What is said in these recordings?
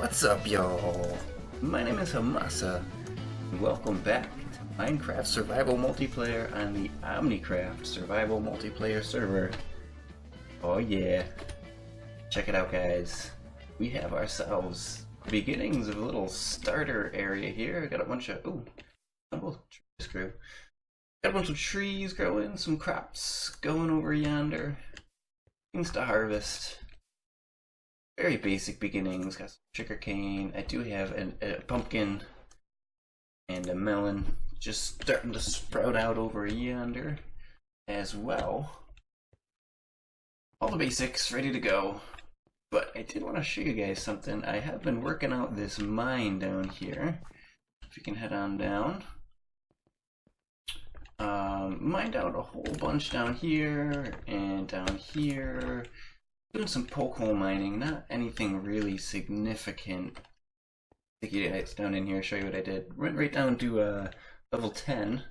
What's up, y'all? My name is Hamasa, and welcome back to Minecraft Survival Multiplayer on the VentureKraft Survival Multiplayer Server. Oh yeah. Check it out, guys. We have ourselves the beginnings of a little starter area here. Got a bunch of trees grew. Got a bunch of trees growing, some crops going over yonder. Things to harvest. Very basic beginnings. Got some sugar cane. I do have a pumpkin and a melon just starting to sprout out over yonder as well. All the basics ready to go. But I did want to show you guys something. I have been working out this mine down here. If you can head on down. Mined out a whole bunch down here and down here. Doing some poke hole mining, not anything really significant. Stick you guys down in here, show you what I did. Went right down to level 10.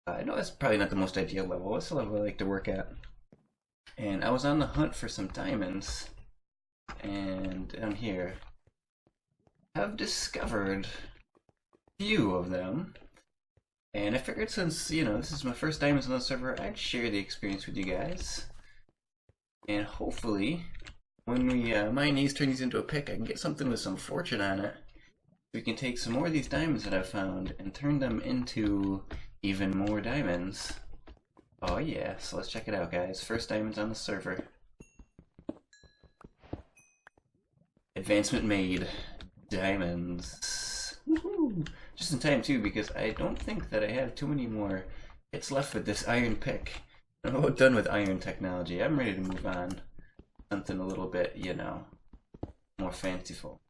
I know that's probably not the most ideal level. That's the level I like to work at. And I was on the hunt for some diamonds. And down here, I've discovered a few of them. And I figured since, this is my first diamonds on the server, I'd share the experience with you guys. And hopefully, when we mine these, turn these into a pick, I can get something with some fortune on it. We can take some more of these diamonds that I've found and turn them into even more diamonds. Oh yeah, so let's check it out, guys. First diamonds on the server. Advancement made. Diamonds. Woohoo! Just in time too, because I don't think that I have too many more hits left with this iron pick. I'm about done with iron technology. I'm ready to move on. Something a little bit, more fanciful.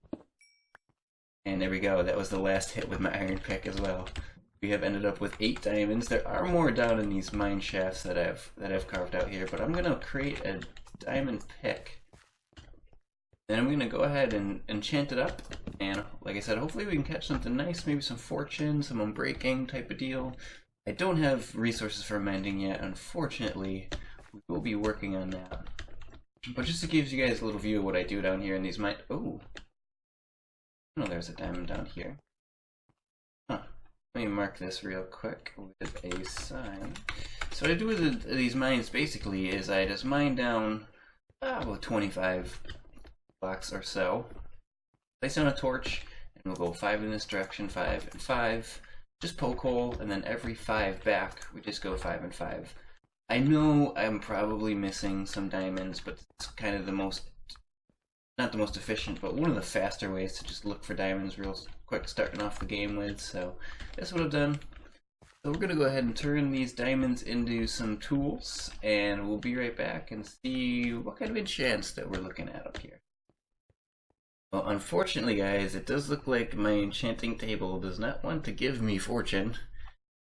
And there we go. That was the last hit with my iron pick as well. We have ended up with 8 diamonds. There are more down in these mine shafts that I've carved out here, but I'm gonna create a diamond pick. Then I'm gonna go ahead and enchant it up. And like I said, hopefully we can catch something nice, maybe some fortune, some unbreaking type of deal. I don't have resources for mending yet, unfortunately. We will be working on that. But just to give you guys a little view of what I do down here in these mine. Oh, there's a diamond down here. Huh. Let me mark this real quick with a sign. So what I do with these mines basically is I just mine down about 25 blocks or so. Place down a torch, and we'll go 5 in this direction, 5 and 5. Just poke hole, and then every 5 back, we just go 5 and 5. I know I'm probably missing some diamonds, but it's kind of not the most efficient, but one of the faster ways to just look for diamonds real quick starting off the game with, so that's what I've done. So we're going to go ahead and turn these diamonds into some tools, and we'll be right back and see what kind of enchants that we're looking at up here. Well, unfortunately, guys, it does look like my enchanting table does not want to give me fortune.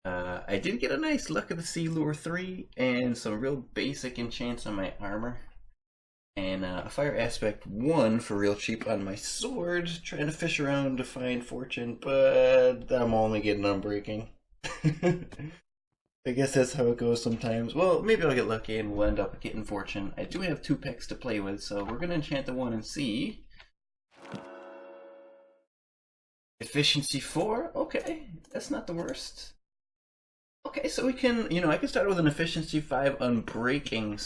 I did get a nice Luck of the Sea Lure 3 and some real basic enchants on my armor. And a Fire Aspect 1 for real cheap on my sword. Trying to fish around to find fortune, but I'm only getting unbreaking. I guess that's how it goes sometimes. Well, maybe I'll get lucky and we'll end up getting fortune. I do have 2 picks to play with, so we're going to enchant the one and see. Efficiency 4, okay, that's not the worst. Okay, so we can, I can start with an efficiency 5 unbreaking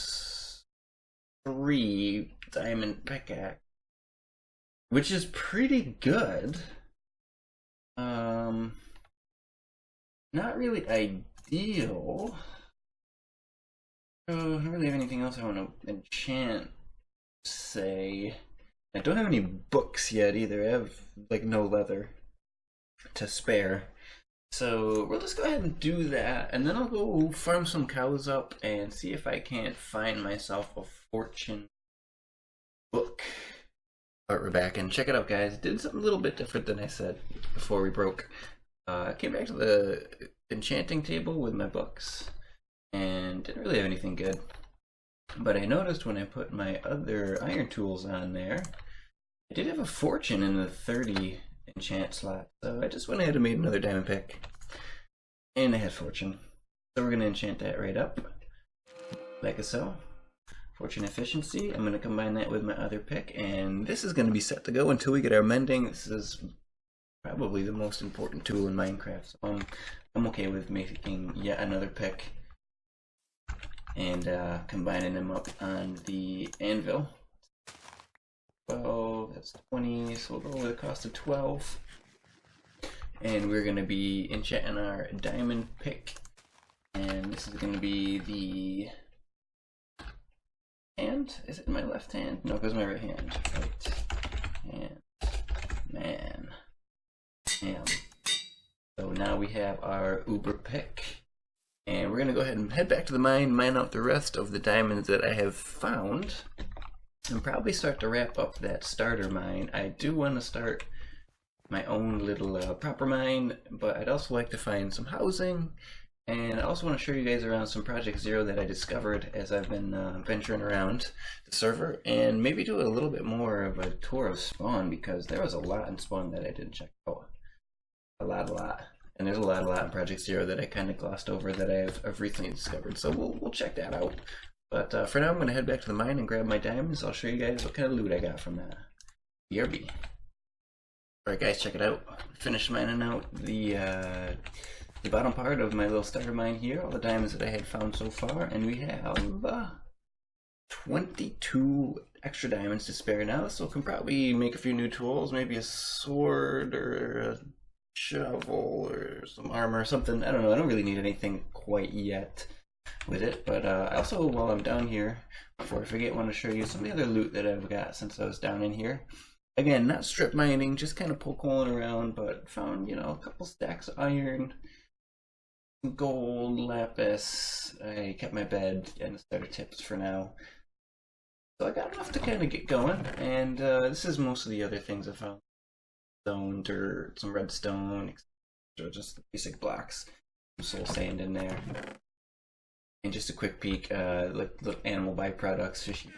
3 diamond pickaxe, which is pretty good. Not really ideal. I don't really have anything else I want to enchant, say. I don't have any books yet either. I have, no leather to spare. So we'll just go ahead and do that, and then I'll go farm some cows up and see if I can't find myself a fortune book. Alright, we're back, and check it out, guys. Did something a little bit different than I said before we broke. I came back to the enchanting table with my books, and didn't really have anything good. But I noticed when I put my other iron tools on there, I did have a fortune in the 30 enchant slot, so I just went ahead and made another diamond pick, and I had fortune. So we're going to enchant that right up, like so. Fortune efficiency. I'm going to combine that with my other pick, and this is going to be set to go until we get our mending. This is probably the most important tool in Minecraft, so I'm okay with making yet another pick and combining them up on the anvil. 12, that's 20, so we'll go with a cost of 12. And we're going to be enchanting our diamond pick, and this is going to be the hand. Is it in my left hand? No, it goes in my right hand. Right hand. Man. Damn. So now we have our uber pick, and we're going to go ahead and head back to the mine, mine out the rest of the diamonds that I have found, and probably start to wrap up that starter mine. I do want to start my own little proper mine, but I'd also like to find some housing, and I also want to show you guys around some Project Zero that I discovered as I've been venturing around the server, and maybe do a little bit more of a tour of spawn, because there was a lot in spawn that I didn't check out. A lot. And there's a lot in Project Zero that I kind of glossed over that I've recently discovered, so we'll check that out. But for now, I'm going to head back to the mine and grab my diamonds. I'll show you guys what kind of loot I got from that. BRB. Alright guys, check it out. Finished mining out the bottom part of my little starter mine here, all the diamonds that I had found so far, and we have 22 extra diamonds to spare now, so can probably make a few new tools, maybe a sword or a shovel or some armor or something. I don't know, I don't really need anything quite yet with it, but I also, while I'm down here, before I forget, want to show you some of the other loot that I've got since I was down in here. Again, not strip mining, just kind of poke-holing around, but found, you know, a couple stacks of iron, gold, lapis. I kept my bed and the starter tips for now. So I got enough to kind of get going, and this is most of the other things I found. Stone, dirt, some redstone, etc. Just the basic blocks. Some soul sand in there. And just a quick peek, like little animal byproducts, fishy,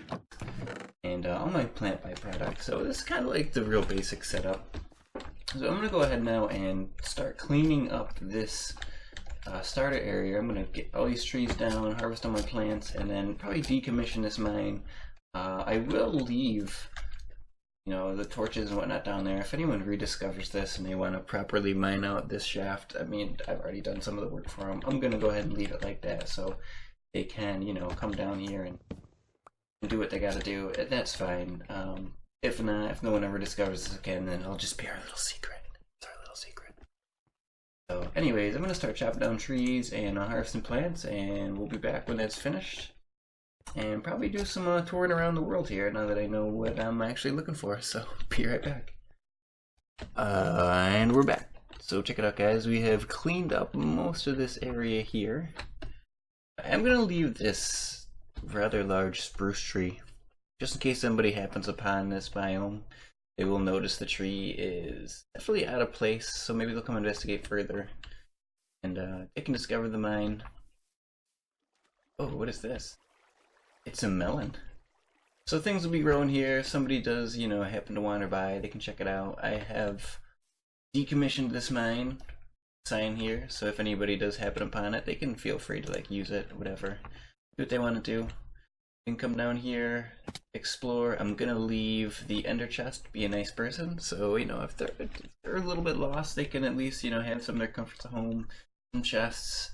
and all my plant byproducts. So this is kind of like the real basic setup. So I'm going to go ahead now and start cleaning up this starter area. I'm going to get all these trees down, harvest all my plants, and then probably decommission this mine. I will leave, you know, the torches and whatnot down there. If anyone rediscovers this and they want to properly mine out this shaft, I mean, I've already done some of the work for them. I'm going to go ahead and leave it like that so they can, you know, come down here and do what they got to do. That's fine. If not, if no one ever discovers this again, then it'll just be our little secret. It's our little secret. So anyways, I'm going to start chopping down trees and harvesting plants, and we'll be back when that's finished. And probably do some touring around the world here now that I know what I'm actually looking for. So be right back. And we're back. So check it out, guys. We have cleaned up most of this area here. I'm going to leave this rather large spruce tree just in case somebody happens upon this biome. They will notice the tree is definitely out of place, so maybe they'll come investigate further, and they can discover the mine. Oh, what is this? It's a melon. So things will be growing here. If somebody does, you know, happen to wander by, they can check it out. I have decommissioned this mine sign here, so if anybody does happen upon it, they can feel free to like use it, whatever, do what they want to do. You can come down here, explore. I'm gonna leave the ender chest, be a nice person, so you know, if they're a little bit lost, they can at least, you know, have some of their comforts at home, some chests,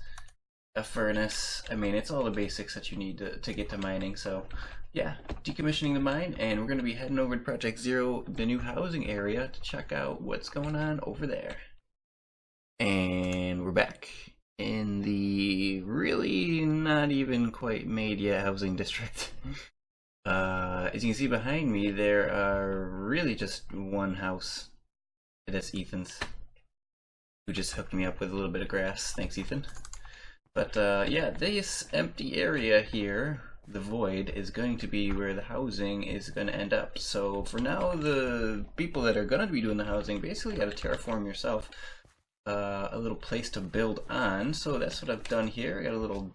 a furnace. I mean, it's all the basics that you need to get to mining. So yeah, decommissioning the mine, and we're going to be heading over to Project Zero, the new housing area, to check out what's going on over there. And we're back in the really not even quite made yet housing district. As you can see behind me, there are really just one house. That's Ethan's, who just hooked me up with a little bit of grass. Thanks, Ethan. But yeah, this empty area here, the void, is going to be where the housing is going to end up. So for now, the people that are going to be doing the housing basically got to terraform yourself a little place to build on. So that's what I've done here. I got a little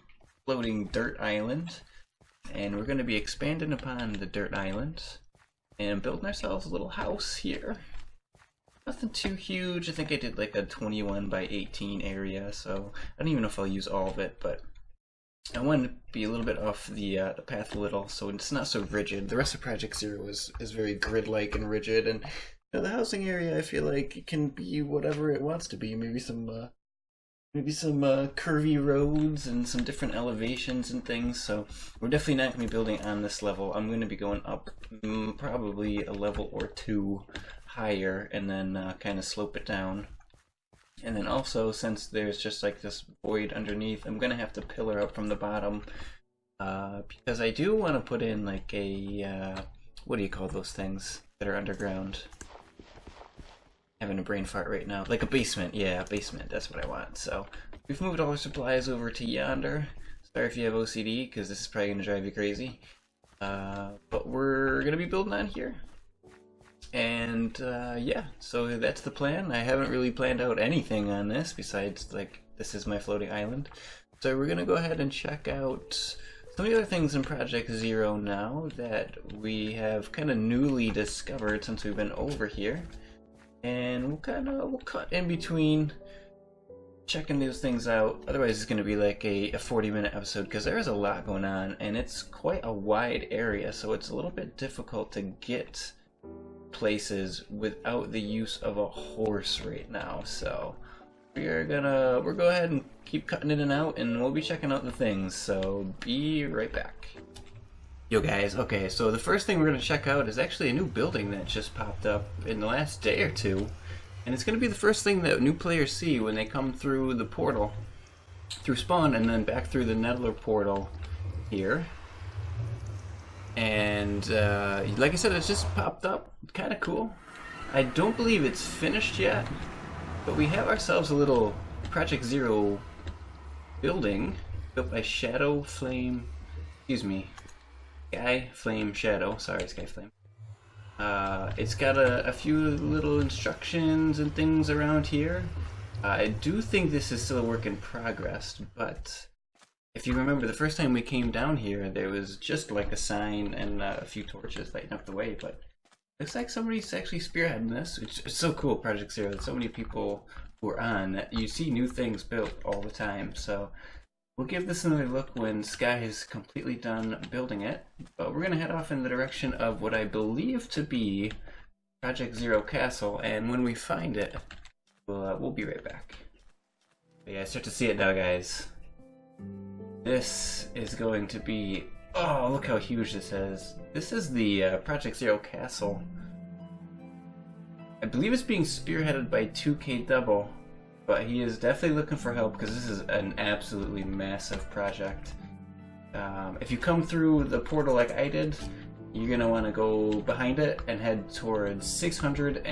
floating dirt island, and we're going to be expanding upon the dirt island and building ourselves a little house here. Nothing too huge. I think I did like a 21 by 18 area, so I don't even know if I'll use all of it, but I wanted to be a little bit off the path a little, so it's not so rigid. The rest of Project Zero is very grid-like and rigid, and the housing area I feel like it can be whatever it wants to be. Maybe some curvy roads and some different elevations and things. So we're definitely not going to be building on this level. I'm going to be going up probably a level or two higher, and then kind of slope it down. And then also, since there's just like this void underneath, I'm gonna have to pillar up from the bottom because I do want to put in like a what do you call those things that are underground? Having a brain fart right now. Like a basement, yeah, a basement. That's what I want. So we've moved all our supplies over to yonder. Sorry if you have OCD, because this is probably gonna drive you crazy. But we're gonna be building on here. And yeah, so that's the plan. I haven't really planned out anything on this besides like this is my floating island. So we're gonna go ahead and check out some of the other things in Project Zero now that we have kind of newly discovered since we've been over here. And we'll cut in between checking those things out. Otherwise it's gonna be like a 40-minute episode because there is a lot going on and it's quite a wide area, so it's a little bit difficult to get places without the use of a horse right now. So we'll go ahead and keep cutting in and out, and we'll be checking out the things. So be right back. Yo guys, okay, so the first thing we're gonna check out is actually a new building that just popped up in the last day or two, and it's gonna be the first thing that new players see when they come through the portal, through spawn, and then back through the Nettler portal here. And like I said, it's just popped up. Kind of cool. I don't believe it's finished yet, but we have ourselves a little Project Zero building built by Shadow Flame. Excuse me, Sky Flame Shadow. Sorry, Sky Flame. It's got a few little instructions and things around here. I do think this is still a work in progress, but if you remember the first time we came down here, there was just like a sign and a few torches lighting up the way, but looks like somebody's actually spearheading this. It's so cool, Project Zero. There's so many people who are on that you see new things built all the time. So we'll give this another look when Sky is completely done building it. But we're going to head off in the direction of what I believe to be Project Zero Castle, and when we find it, we'll be right back. But yeah, start to see it now, guys. This is going to be... Oh, look how huge this is. This is the Project Zero Castle. I believe it's being spearheaded by 2K Double, but he is definitely looking for help because this is an absolutely massive project. If you come through the portal like I did, you're going to want to go behind it and head towards 600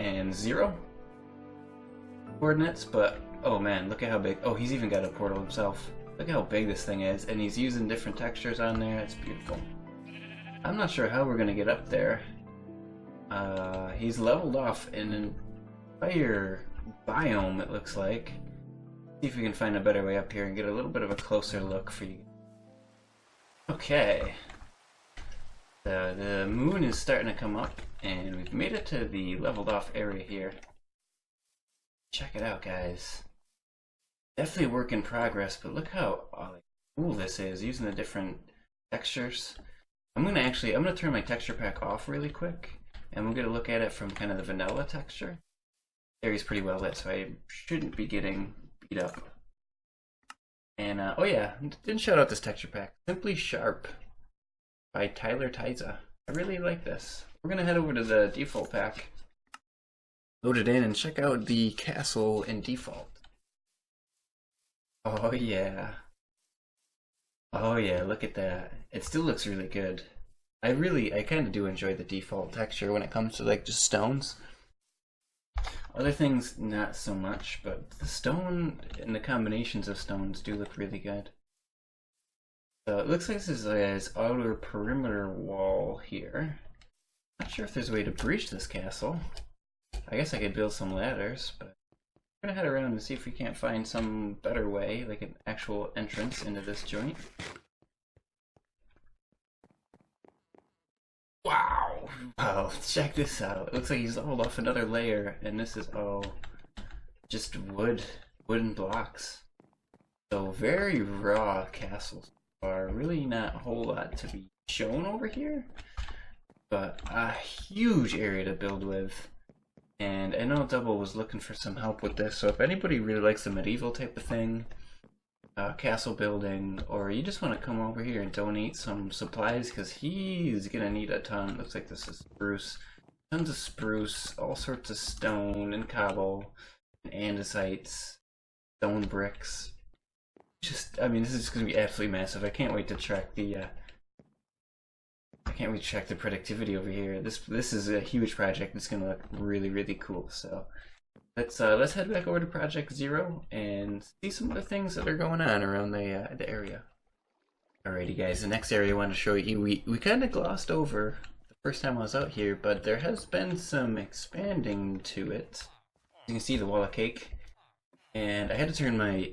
coordinates, but oh man, look at how big... Oh, he's even got a portal himself. Look how big this thing is, and he's using different textures on there. It's beautiful. I'm not sure how we're gonna get up there. He's leveled off in an entire biome, it looks like. See if we can find a better way up here and get a little bit of a closer look for you. Okay. The moon is starting to come up, and we've made it to the leveled off area here. Check it out, guys. Definitely a work in progress, but look how cool this is using the different textures. I'm gonna turn my texture pack off really quick, and we'll get a look at it from kind of the vanilla texture. The area's pretty well lit, so I shouldn't be getting beat up. And oh yeah, didn't shout out this texture pack. Simply Sharp by Tyler Tiza. I really like this. We're gonna head over to the default pack, load it in, and check out the castle in default. Oh yeah. Oh yeah, look at that. It still looks really good. I kind of do enjoy the default texture when it comes to like just stones. Other things, not so much, but the stone and the combinations of stones do look really good. So it looks like this is his outer perimeter wall here. Not sure if there's a way to breach this castle. I guess I could build some ladders, but we're gonna head around and see if we can't find some better way, like an actual entrance into this joint. Wow! Wow, check this out. It looks like he's leveled off another layer, and this is all just wooden blocks. So very raw castles. far. Really not a whole lot to be shown over here, but a huge area to build with. And I know Double was looking for some help with this, so if anybody really likes the medieval type of thing, castle building, or you just want to come over here and donate some supplies, because he's gonna need a ton. Looks like this is spruce. Tons of spruce, all sorts of stone and cobble, and andesites, stone bricks. Just, I mean, this is gonna be absolutely massive. I can't wait to track the productivity over here. This is a huge project. It's gonna look really, really cool. So let's head back over to Project Zero and see some other things that are going on around the area. Alrighty, guys. The next area I want to show you, we kind of glossed over the first time I was out here, but there has been some expanding to it. You can see the wall of cake, and I had to turn my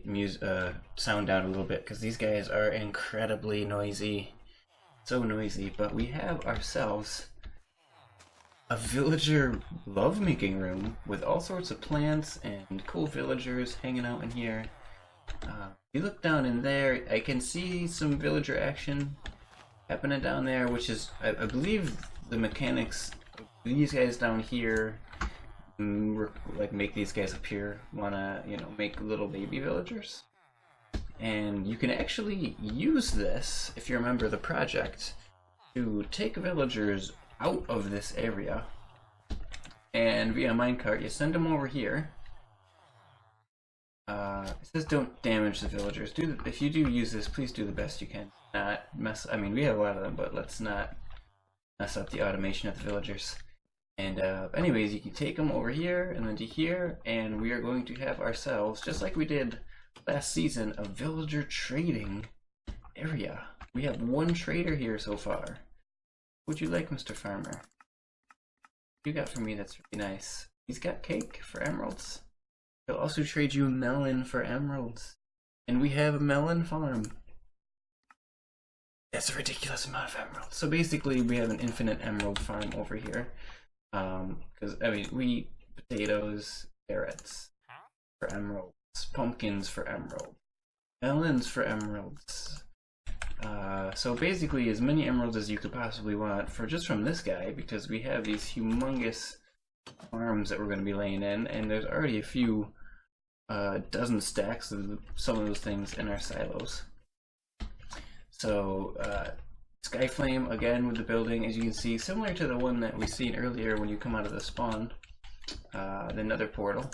sound down a little bit because these guys are incredibly noisy. So noisy, but we have ourselves a villager lovemaking room with all sorts of plants and cool villagers hanging out in here. If you look down in there, I can see some villager action happening down there, which is, I believe, the mechanics of these guys down here, like make these guys appear, wanna, you know, make little baby villagers. And you can actually use this, if you remember the project, to take villagers out of this area. And via minecart, you send them over here. It says don't damage the villagers. If you do use this, please do the best you can. Not mess. I mean, we have a lot of them, but let's not mess up the automation of the villagers. And anyways, you can take them over here and then to here, and we are going to have ourselves, just like we did last season, a villager trading area. We have one trader here so far. What would you like, Mr. Farmer? What you got for me that's really nice? He's got cake for emeralds. He'll also trade you melon for emeralds. And we have a melon farm. That's a ridiculous amount of emeralds. So basically we have an infinite emerald farm over here. Because, I mean, wheat, potatoes, carrots for emeralds. Pumpkins for emerald, melons for emeralds. So basically as many emeralds as you could possibly want for just from this guy, because we have these humongous farms that we're going to be laying in, and there's already a few dozen stacks of some of those things in our silos. So Skyflame again with the building, as you can see, similar to the one that we seen earlier when you come out of the spawn, the nether portal.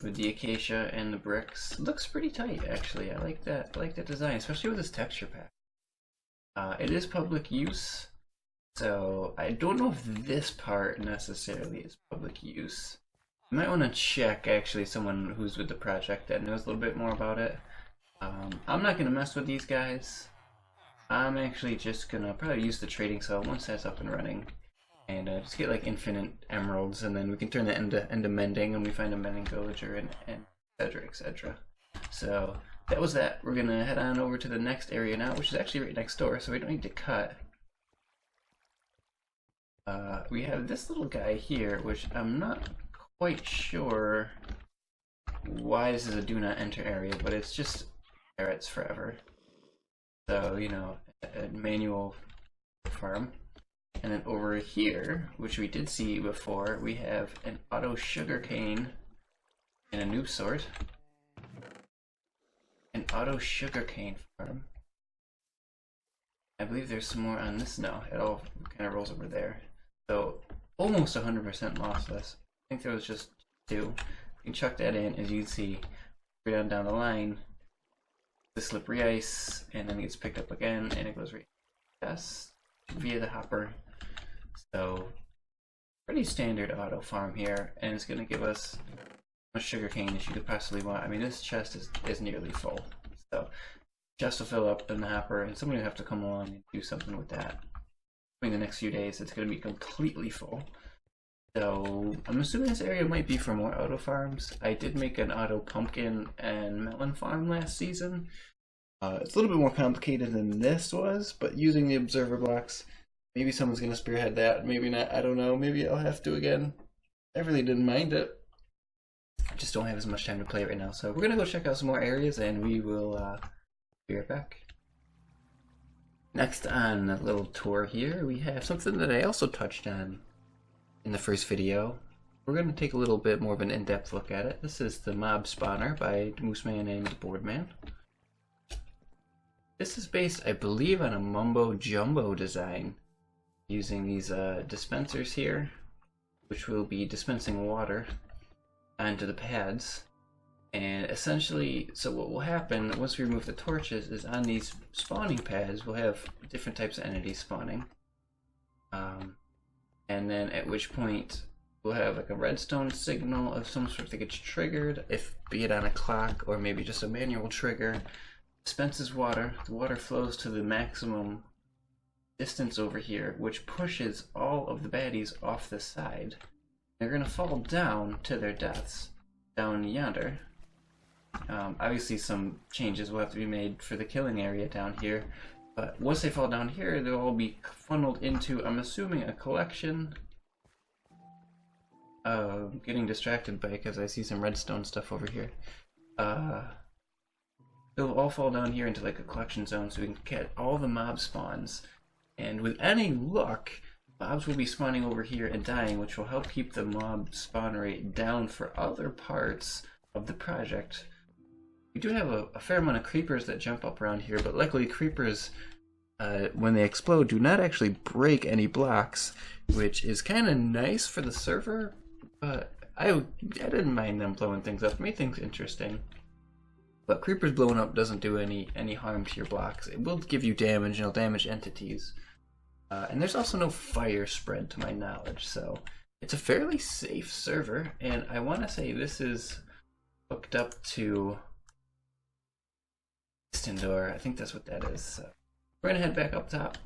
With the acacia and the bricks. Looks pretty tight, actually. I like that. I like that design, especially with this texture pack. It is public use, so I don't know if this part necessarily is public use. You might want to check, actually, someone who's with the project that knows a little bit more about it. I'm not going to mess with these guys. I'm actually just going to probably use the trading cell once that's up and running. And just get like infinite emeralds, and then we can turn that into mending, and we find a mending villager, and et cetera, et cetera. So that was that. We're gonna head on over to the next area now, which is actually right next door, so we don't need to cut. We have this little guy here, which I'm not quite sure why this is a do not enter area, but it's just carrots forever. So, you know, a manual farm. And then over here, which we did see before, we have an auto sugarcane in a noob sort. An auto sugarcane farm. I believe there's some more on this. No, it all kind of rolls over there. So almost 100% lossless. I think there was just two. You can chuck that in, as you can see, down the line. The slippery ice, and then it gets picked up again, and it goes right via the hopper. So pretty standard auto farm here, and it's going to give us as much sugarcane as you could possibly want. I mean, this chest is nearly full, so chest will fill up in the hopper, and somebody will have to come along and do something with that. In the next few days, it's going to be completely full. So I'm assuming this area might be for more auto farms. I did make an auto pumpkin and melon farm last season. It's a little bit more complicated than this was, but using the observer blocks, maybe someone's going to spearhead that, maybe not, I don't know, maybe I'll have to again. I really didn't mind it. I just don't have as much time to play right now, so we're going to go check out some more areas, and we will be right back. Next on a little tour here, we have something that I also touched on in the first video. We're going to take a little bit more of an in-depth look at it. This is the mob spawner by Mooseman and Boardman. This is based, I believe, on a mumbo jumbo design, using these dispensers here, which will be dispensing water onto the pads. And essentially, so what will happen once we remove the torches is on these spawning pads, we'll have different types of entities spawning. And then at which point we'll have like a redstone signal of some sort that gets triggered, if be it on a clock or maybe just a manual trigger. Dispenses water, the water flows to the maximum distance over here, which pushes all of the baddies off the side. They're going to fall down to their deaths down yonder. Obviously some changes will have to be made for the killing area down here, but once they fall down here, they'll all be funneled into, I'm assuming, a collection. Getting distracted by it because I see some redstone stuff over here. They'll all fall down here into like a collection zone so we can get all the mob spawns. And with any luck, mobs will be spawning over here and dying, which will help keep the mob spawn rate down for other parts of the project. We do have a fair amount of creepers that jump up around here, but luckily creepers, when they explode, do not actually break any blocks, which is kind of nice for the server, but I didn't mind them blowing things up. It made things interesting. But creepers blowing up doesn't do any harm to your blocks. It will give you damage, and it'll damage entities. And there's also no fire spread to my knowledge, so it's a fairly safe server, and I want to say this is hooked up to Door. I think that's what that is. So we're gonna head back up top.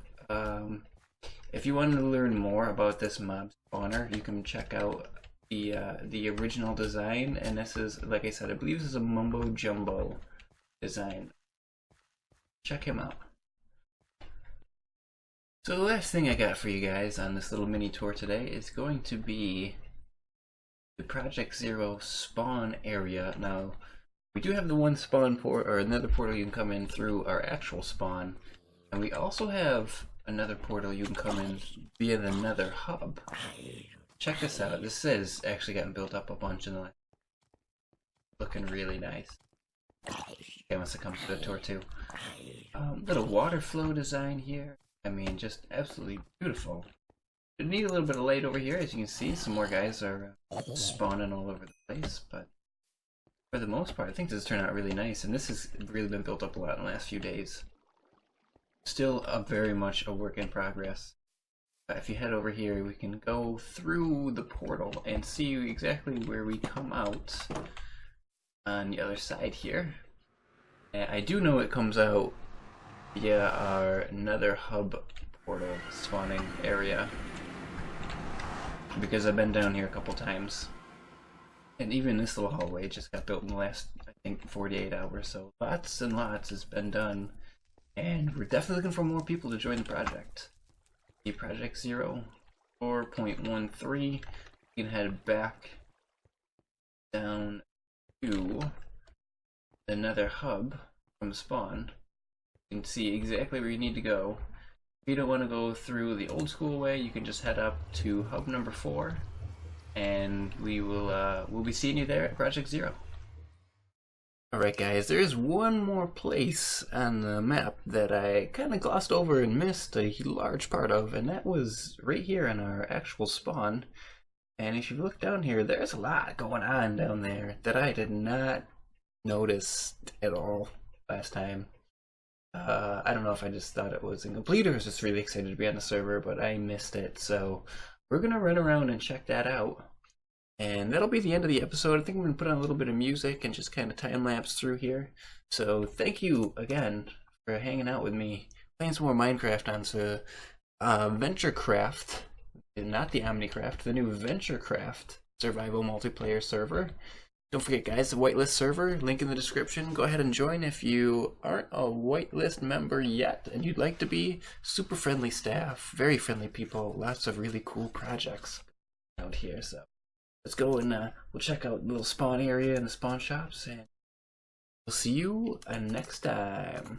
If you want to learn more about this mob spawner, you can check out the original design, and this is, like I said, I believe this is a mumbo jumbo design. Check him out. So the last thing I got for you guys on this little mini tour today is going to be the Project Zero spawn area. Now, we do have the one spawn port, or another portal you can come in through our actual spawn, and we also have another portal you can come in via the Nether hub. Check this out. This has actually gotten built up a bunch in the last. Looking really nice. Hamasa comes to the tour too. Little water flow design here. I mean, just absolutely beautiful. We need a little bit of light over here, as you can see. Some more guys are spawning all over the place, but for the most part, I think this has turned out really nice, and this has really been built up a lot in the last few days. Still very much a work in progress. If you head over here, we can go through the portal and see exactly where we come out on the other side here. And I do know it comes out via our Nether hub portal spawning area, because I've been down here a couple times. And even this little hallway just got built in the last, I think, 48 hours, so lots and lots has been done. And we're definitely looking for more people to join the project. The Project Zero 4.13, you can head back down to the Nether hub from spawn. You can see exactly where you need to go. If you don't want to go through the old school way, you can just head up to hub number 4, and we'll be seeing you there at Project Zero. Alright guys, there is one more place on the map that I kind of glossed over and missed a large part of, and that was right here in our actual spawn. And if you look down here, there's a lot going on down there that I did not notice at all last time. I don't know if I just thought it was incomplete or was just really excited to be on the server, but I missed it, so we're gonna run around and check that out. And that'll be the end of the episode. I think I'm going to put on a little bit of music and just kind of time-lapse through here. So thank you again for hanging out with me, playing some more Minecraft on VentureKraft, not the OmniCraft, the new VentureKraft Survival Multiplayer Server. Don't forget guys, the whitelist server, link in the description. Go ahead and join if you aren't a whitelist member yet and you'd like to be. Super friendly staff, very friendly people, lots of really cool projects out here, so let's go and we'll check out the little spawn area and the spawn shops, and we'll see you next time.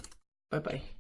Bye bye.